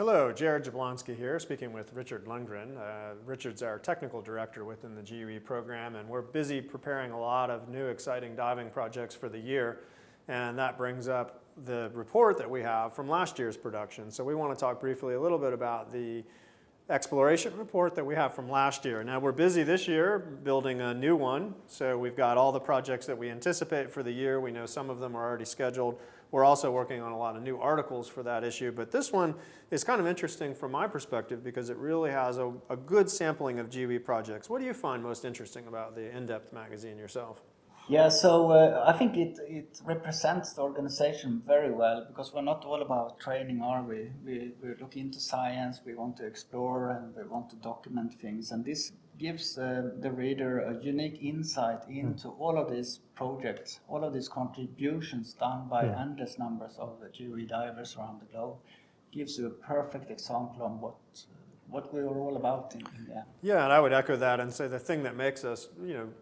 Hello, Jared Jablonski here, speaking with Richard Lundgren. Richard's our technical director within the GUE program, and we're busy preparing a lot of new exciting diving projects for the year, and that brings up the report that we have from last year's production. So we want to talk briefly a little bit about the exploration report that we have from last year. Now we're busy this year building a new one, so we've got all the projects that we anticipate for the year. We know some of them are already scheduled. We're also working on a lot of new articles for that issue, but this one is kind of interesting from my perspective because it really has a good sampling of GUE projects. What do you find most interesting about the in-depth magazine yourself? Yeah, so I think it represents the organization very well because we're not all about training, are we? We look into science, we want to explore, and we want to document things. And this gives the reader a unique insight into all of these projects, all of these contributions done by endless numbers of GUE divers around the globe. Gives you a perfect example on what we are all about in there. Yeah, and I would echo that and say the thing that makes us,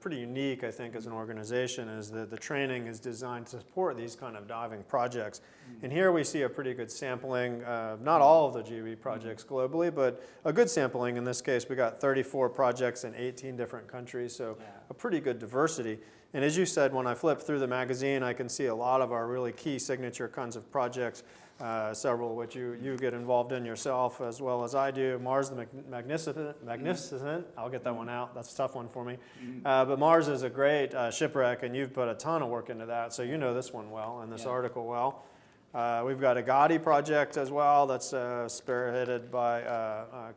pretty unique, I think, as an organization is that the training is designed to support these kind of diving projects. And here we see a pretty good sampling, not all of the GUE projects globally, but a good sampling. In this case, we got 34 projects in 18 different countries, so a pretty good diversity. And as you said, when I flip through the magazine, I can see a lot of our really key signature kinds of projects, several which you get involved in yourself as well as I do. Mars the Magnificent, I'll get that one out, that's a tough one for me. But Mars is a great shipwreck, and you've put a ton of work into that, so you know this one well and this article well. We've got EGADI project as well that's spearheaded by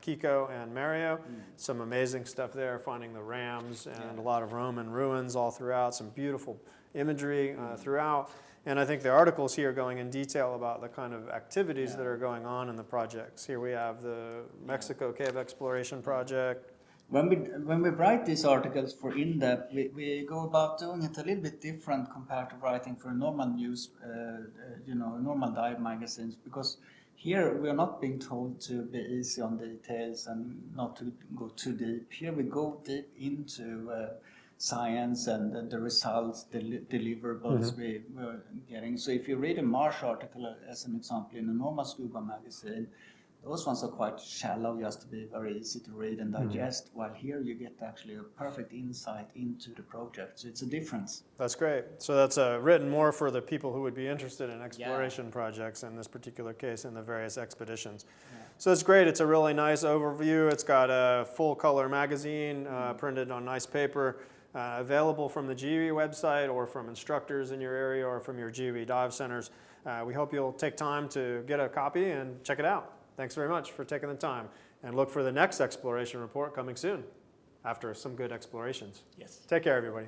Kiko and Mario. Some amazing stuff there, finding the rams and a lot of Roman ruins all throughout, some beautiful imagery throughout. And I think the articles here going in detail about the kind of activities that are going on in the projects. Here we have the Mexico Cave Exploration Project. When we write these articles for in-depth, we go about doing it a little bit different compared to writing for normal news, normal dive magazines, because here we are not being told to be easy on details and not to go too deep. Here we go deep into science and the results, the deliverables we're getting. So if you read a Mars article, as an example, in a normal Scuba magazine, those ones are quite shallow, just to be very easy to read and digest, while here you get actually a perfect insight into the project. So it's a difference. That's great. So that's written more for the people who would be interested in exploration projects, in this particular case, in the various expeditions. So it's great. It's a really nice overview. It's got a full-color magazine printed on nice paper, available from the GUE website or from instructors in your area or from your GUE dive centers. We hope you'll take time to get a copy and check it out. Thanks very much for taking the time, and look for the next exploration report coming soon after some good explorations. Yes. Take care, everybody.